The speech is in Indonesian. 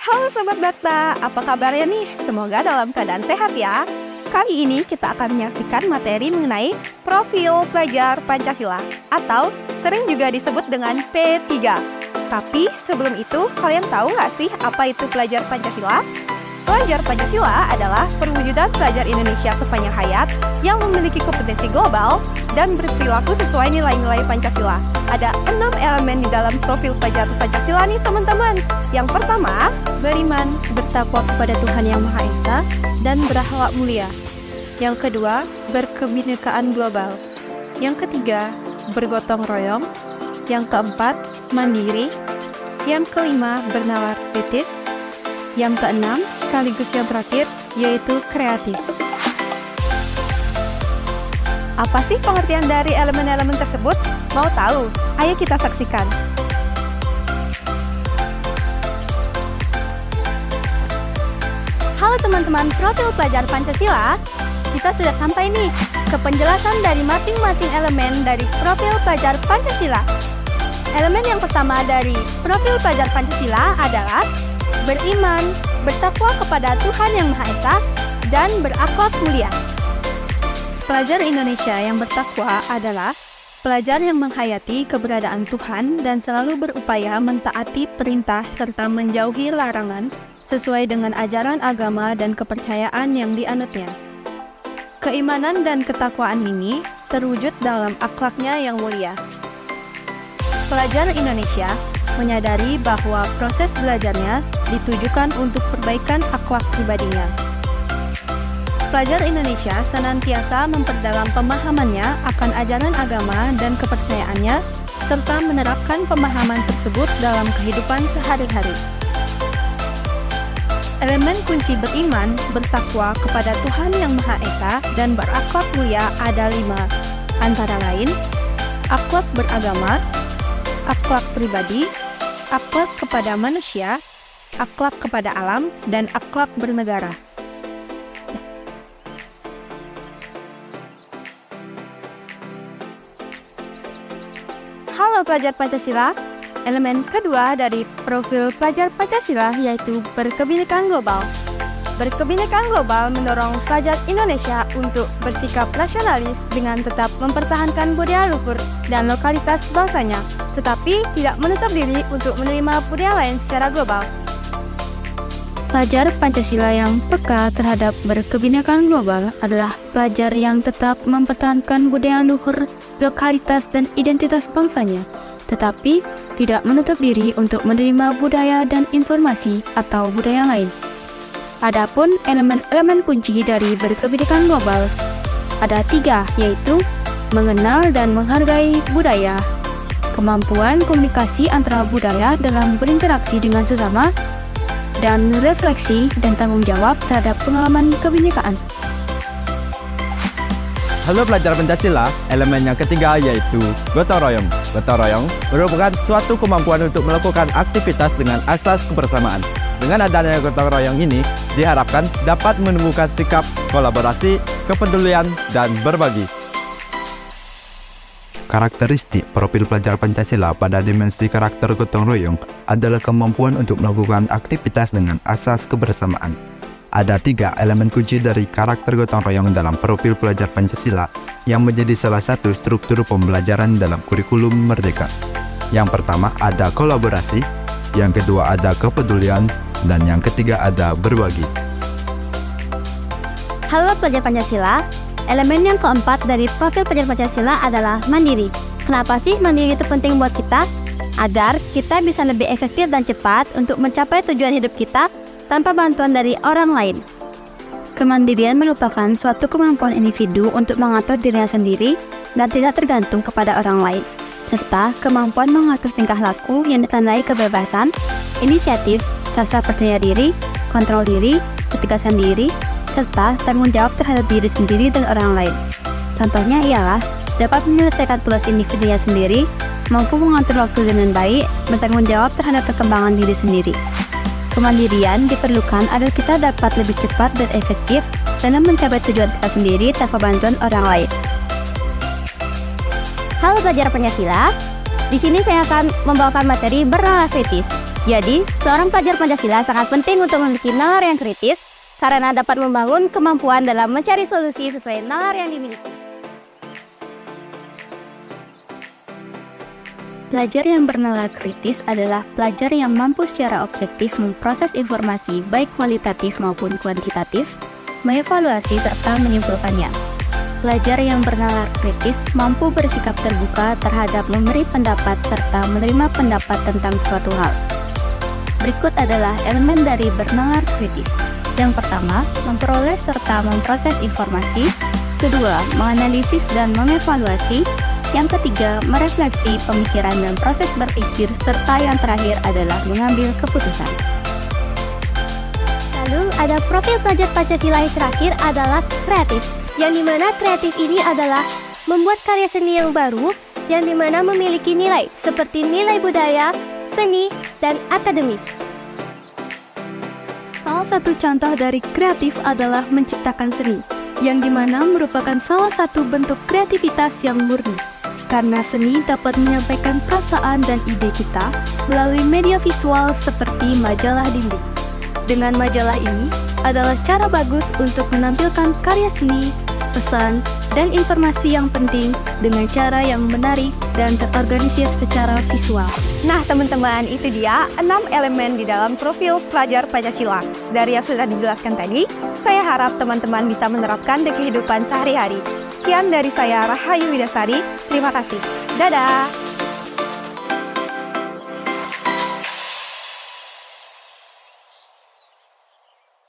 Halo Sobat Bakta, apa kabarnya nih? Semoga dalam keadaan sehat ya. Kali ini kita akan menyaksikan materi mengenai profil pelajar Pancasila atau sering juga disebut dengan P3. Tapi sebelum itu, kalian tahu nggak sih apa itu pelajar Pancasila? Pelajar Pancasila adalah perwujudan pelajar Indonesia sepanjang hayat yang memiliki kompetensi global dan berperilaku sesuai nilai-nilai Pancasila. Ada 6 elemen di dalam profil pelajar Pancasila nih teman-teman. Yang pertama, beriman, bertakwa kepada Tuhan Yang Maha Esa, dan berakhlak mulia. Yang kedua, berkebinekaan global. Yang ketiga, bergotong royong. Yang keempat, mandiri. Yang kelima, bernalar kritis. Yang keenam, sekaligus yang terakhir, yaitu kreatif. Apa sih pengertian dari elemen-elemen tersebut? Mau tahu? Ayo kita saksikan. Halo teman-teman profil pelajar Pancasila, kita sudah sampai nih ke penjelasan dari masing-masing elemen dari profil pelajar Pancasila. Elemen yang pertama dari profil pelajar Pancasila adalah beriman, bertakwa kepada Tuhan Yang Maha Esa, dan berakhlak mulia. Pelajar Indonesia yang bertakwa adalah pelajar yang menghayati keberadaan Tuhan dan selalu berupaya mentaati perintah serta menjauhi larangan sesuai dengan ajaran agama dan kepercayaan yang dianutnya. Keimanan dan ketakwaan ini terwujud dalam akhlaknya yang mulia. Pelajar Indonesia menyadari bahwa proses belajarnya ditujukan untuk perbaikan akhlak pribadinya. Pelajar Indonesia senantiasa memperdalam pemahamannya akan ajaran agama dan kepercayaannya, serta menerapkan pemahaman tersebut dalam kehidupan sehari-hari. Elemen kunci beriman, bertakwa kepada Tuhan Yang Maha Esa, dan berakhlak mulia ada 5, antara lain akhlak beragama, akhlak pribadi, akhlak kepada manusia, akhlak kepada alam, dan akhlak bernegara. Halo pelajar Pancasila, elemen kedua dari profil pelajar Pancasila yaitu berkebinekaan global. Berkebinekaan global mendorong pelajar Indonesia untuk bersikap nasionalis dengan tetap mempertahankan budaya luhur dan lokalitas bangsanya, tetapi tidak menutup diri untuk menerima budaya lain secara global. Pelajar Pancasila yang peka terhadap berkebinekaan global adalah pelajar yang tetap mempertahankan budaya luhur, lokalitas, dan identitas bangsanya, tetapi tidak menutup diri untuk menerima budaya dan informasi atau budaya lain. Adapun elemen-elemen kunci dari berkebinekaan global ada 3, yaitu mengenal dan menghargai budaya, kemampuan komunikasi antara budaya dalam berinteraksi dengan sesama, dan refleksi dan tanggung jawab terhadap pengalaman kebinekaan. Halo pelajar Pancasila, elemen yang ketiga yaitu gotong royong. Gotong royong merupakan suatu kemampuan untuk melakukan aktivitas dengan asas kebersamaan. Dengan adanya gotong royong ini, diharapkan dapat menemukan sikap kolaborasi, kepedulian, dan berbagi. Karakteristik profil pelajar Pancasila pada dimensi karakter gotong royong adalah kemampuan untuk melakukan aktivitas dengan asas kebersamaan. Ada 3 elemen kunci dari karakter gotong royong dalam profil pelajar Pancasila yang menjadi salah satu struktur pembelajaran dalam kurikulum Merdeka. Yang pertama ada kolaborasi, yang kedua ada kepedulian, dan yang ketiga ada berbagi. Halo pelajar Pancasila, elemen yang keempat dari profil pelajar Pancasila adalah mandiri. Kenapa sih mandiri itu penting buat kita? Agar kita bisa lebih efektif dan cepat untuk mencapai tujuan hidup kita tanpa bantuan dari orang lain. Kemandirian merupakan suatu kemampuan individu untuk mengatur dirinya sendiri dan tidak tergantung kepada orang lain, serta kemampuan mengatur tingkah laku yang ditandai kebebasan, inisiatif, rasa percaya diri, kontrol diri, ketegasan diri, serta tanggung jawab terhadap diri sendiri dan orang lain. Contohnya ialah dapat menyelesaikan tugas individunya sendiri, mampu mengatur waktu dengan baik, bertanggung jawab terhadap perkembangan diri sendiri. Kemandirian diperlukan agar kita dapat lebih cepat dan efektif dalam mencapai tujuan kita sendiri tanpa bantuan orang lain. Halo pelajar Pancasila, di sini saya akan membawakan materi bernalar kritis. Jadi, seorang pelajar Pancasila sangat penting untuk memiliki nalar yang kritis karena dapat membangun kemampuan dalam mencari solusi sesuai nalar yang dimiliki. Pelajar yang bernalar kritis adalah pelajar yang mampu secara objektif memproses informasi baik kualitatif maupun kuantitatif, mengevaluasi serta menyimpulkannya. Pelajar yang bernalar kritis mampu bersikap terbuka terhadap memberi pendapat serta menerima pendapat tentang suatu hal. Berikut adalah elemen dari bernalar kritis. Yang pertama, memperoleh serta memproses informasi. Kedua, menganalisis dan mengevaluasi. Yang ketiga, merefleksi pemikiran dan proses berpikir, serta yang terakhir adalah mengambil keputusan. Lalu ada profil pelajar Pancasila yang terakhir adalah kreatif, yang dimana kreatif ini adalah membuat karya seni yang baru, yang dimana memiliki nilai seperti nilai budaya, seni, dan akademik. Salah satu contoh dari kreatif adalah menciptakan seni, yang dimana merupakan salah satu bentuk kreativitas yang murni. Karena seni dapat menyampaikan perasaan dan ide kita melalui media visual seperti majalah dinding. Dengan majalah ini adalah cara bagus untuk menampilkan karya seni, pesan, dan informasi yang penting dengan cara yang menarik dan terorganisir secara visual. Nah teman-teman, itu dia 6 elemen di dalam profil pelajar Pancasila. Dari yang sudah dijelaskan tadi, saya harap teman-teman bisa menerapkan di kehidupan sehari-hari. Sekian dari saya, Rahayu Widasari. Terima kasih. Dadah!